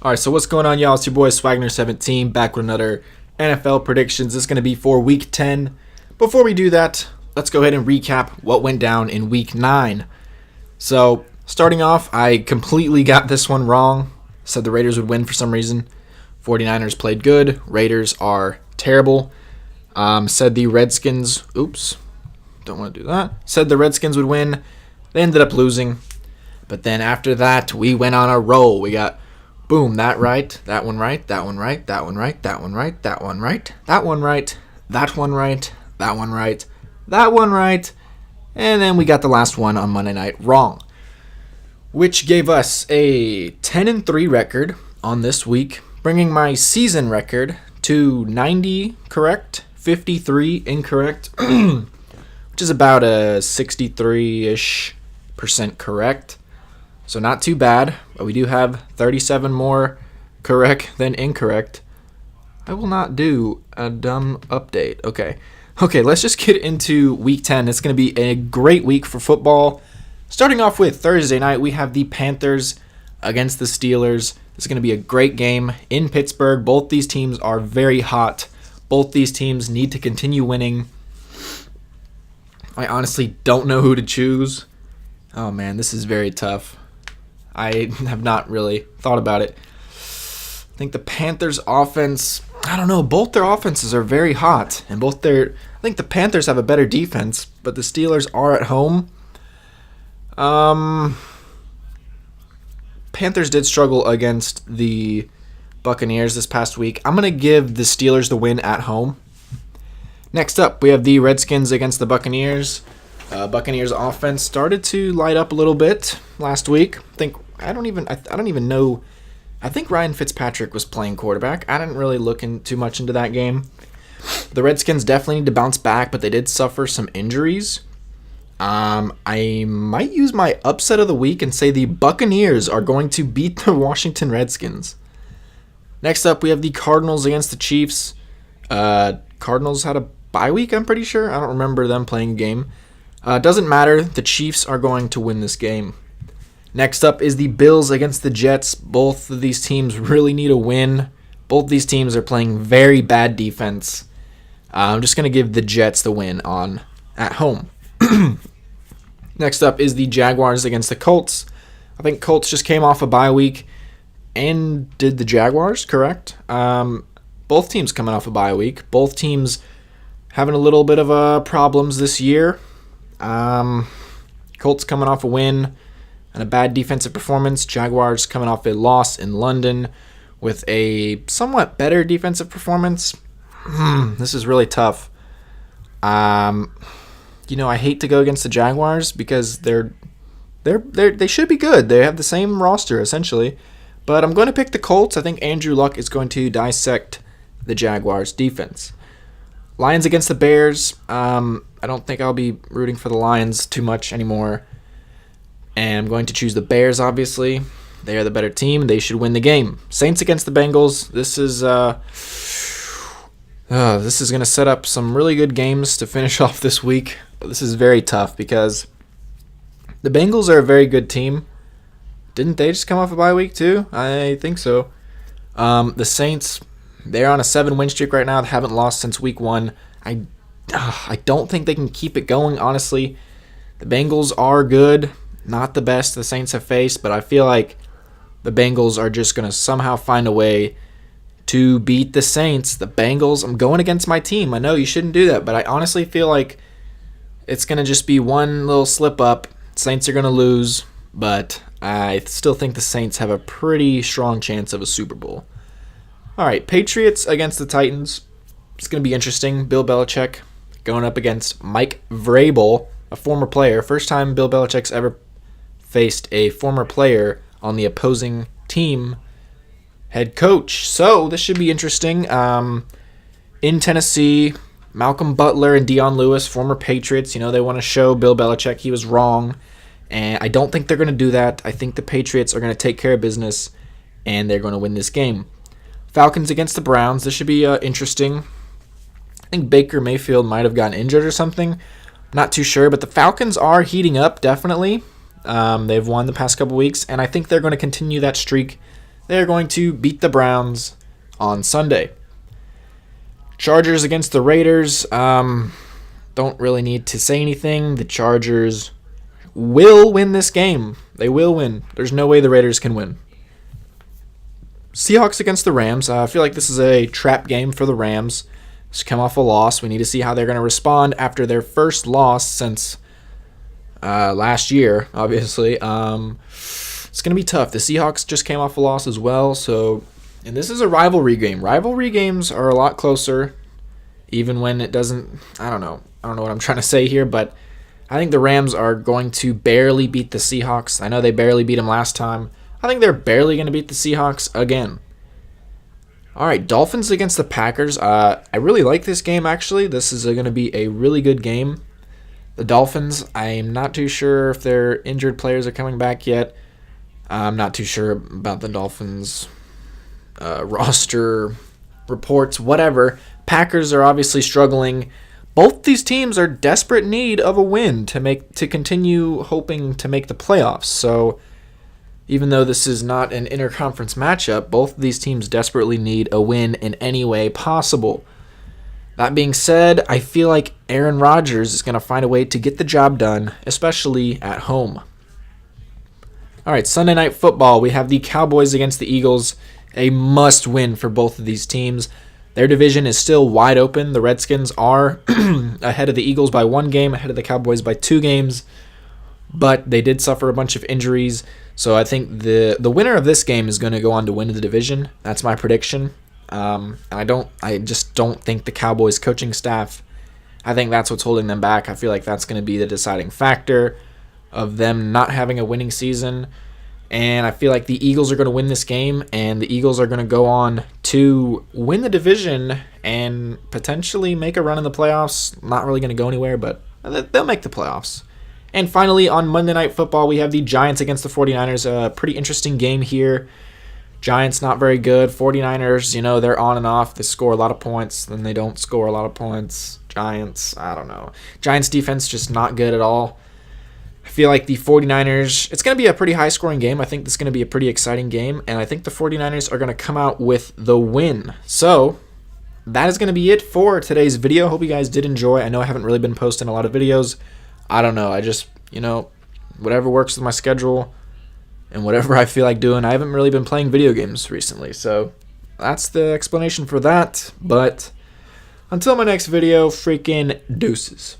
All right, so what's going on, y'all? It's your boy Swagner17 back with another NFL predictions. This is going to be for Week 10. Before we do that, let's go ahead and recap what went down in Week 9. So, starting off, I completely got this one wrong. Said the Raiders would win for some reason. 49ers played good. Raiders are terrible. Said the Redskins, don't want to do that. Said the Redskins would win. They ended up losing. But then after that, we went on a roll. We got, boom, that right, that one right, that one right, that one right, that one right, that one right, that one right, that one right, that one right, that one right, and then we got the last one on Monday night wrong, which gave us a 10-3 record on this week, bringing my season record to 90 correct, 53 incorrect, which is about a 63-ish % correct. So not too bad, but we do have 37 more correct than incorrect. I will not do a dumb update. Okay, let's just get into Week 10. It's going to be a great week for football. Starting off with Thursday night, we have the Panthers against the Steelers. It's going to be a great game in Pittsburgh. Both these teams are very hot. Both these teams need to continue winning. I honestly don't know who to choose. Oh man, this is very tough. I have not really thought about it. I think the Panthers offense, I don't know, both their offenses are very hot. And I think the Panthers have a better defense, but the Steelers are at home. Panthers did struggle against the Buccaneers this past week. I'm going to give the Steelers the win at home. Next up, we have the Redskins against the Buccaneers. Buccaneers offense started to light up a little bit last week. I don't even know. I think Ryan Fitzpatrick was playing quarterback. I didn't really look too much into that game. The Redskins definitely need to bounce back, but they did suffer some injuries. I might use my upset of the week and say the Buccaneers are going to beat the Washington Redskins. Next up, we have the Cardinals against the Chiefs. Cardinals had a bye week, I'm pretty sure. I don't remember them playing a game. Doesn't matter. The Chiefs are going to win this game. Next up is the Bills against the Jets. Both of these teams really need a win. Both these teams are playing very bad defense. I'm just going to give the Jets the win at home. Next up is the Jaguars against the Colts. I think Colts just came off a bye week, and did the Jaguars, correct? Both teams coming off a bye week. Both teams having a little bit of problems this year. Colts coming off a win and a bad defensive performance. Jaguars coming off a loss in London with a somewhat better defensive performance. This is really tough. I hate to go against the Jaguars because they should be good. They have the same roster essentially, but I'm going to pick the Colts. I think Andrew Luck is going to dissect the Jaguars defense. Lions against the Bears. I don't think I'll be rooting for the Lions too much anymore. And I'm going to choose the Bears, obviously. They are the better team. They should win the game. Saints against the Bengals. This is going to set up some really good games to finish off this week. This is very tough because the Bengals are a very good team. Didn't they just come off a bye week too? I think so. The Saints, they're on a 7-win streak right now. They haven't lost since week 1. I don't think they can keep it going, honestly. The Bengals are good. Not the best the Saints have faced, but I feel like the Bengals are just going to somehow find a way to beat the Saints. The Bengals, I'm going against my team. I know you shouldn't do that, but I honestly feel like it's going to just be one little slip up. Saints are going to lose, but I still think the Saints have a pretty strong chance of a Super Bowl. All right, Patriots against the Titans. It's going to be interesting. Bill Belichick going up against Mike Vrabel, a former player. First time Bill Belichick's ever faced a former player on the opposing team head coach. So this should be interesting. In Tennessee, Malcolm Butler and Deion Lewis, former Patriots, they want to show Bill Belichick he was wrong. And I don't think they're going to do that. I think the Patriots are going to take care of business, and they're going to win this game. Falcons against the Browns. This should be interesting. I think Baker Mayfield might have gotten injured or something. Not too sure, but the Falcons are heating up, definitely. They've won the past couple weeks, and I think they're going to continue that streak They are going to beat the Browns on Sunday. Chargers against the Raiders. Don't really need to say anything. The Chargers will win this game. They will win. There's no way the Raiders can win. Seahawks against the Rams. I feel like this is a trap game for the Rams. Just come off a loss. We need to see how they're going to respond after their first loss since last year, obviously. It's going to be tough. The Seahawks just came off a loss as well. And this is a rivalry game. Rivalry games are a lot closer, even when it doesn't. I don't know what I'm trying to say here, but I think the Rams are going to barely beat the Seahawks. I know they barely beat them last time. I think they're barely going to beat the Seahawks again. All right, Dolphins against the Packers. I really like this game, actually. This is going to be a really good game. The Dolphins, I'm not too sure if their injured players are coming back yet. I'm not too sure about the Dolphins' roster reports, whatever. Packers are obviously struggling. Both these teams are desperate need of a win to continue hoping to make the playoffs. So even though this is not an interconference matchup, both of these teams desperately need a win in any way possible. That being said, I feel like Aaron Rodgers is going to find a way to get the job done, especially at home. All right, Sunday Night Football. We have the Cowboys against the Eagles. A must-win for both of these teams. Their division is still wide open. The Redskins are ahead of the Eagles by 1 game, ahead of the Cowboys by 2 games. But they did suffer a bunch of injuries. So I think the winner of this game is going to go on to win the division. That's my prediction. And I just don't think the Cowboys coaching staff, I think that's what's holding them back. I feel like that's going to be the deciding factor of them not having a winning season. And I feel like the Eagles are going to win this game, and the Eagles are going to go on to win the division and potentially make a run in the playoffs. Not really going to go anywhere, but they'll make the playoffs. And finally, on Monday Night Football, we have the Giants against the 49ers. A pretty interesting game here. Giants not very good. 49ers, they're on and off. They score a lot of points, then they don't score a lot of points. Giants, I don't know. Giants defense just not good at all. I feel like the 49ers, it's going to be a pretty high-scoring game. I think this is going to be a pretty exciting game, and I think the 49ers are going to come out with the win. So that is going to be it for today's video. Hope you guys did enjoy. I know I haven't really been posting a lot of videos. I don't know. I just, whatever works with my schedule and whatever I feel like doing. I haven't really been playing video games recently, so that's the explanation for that. But until my next video, freaking deuces.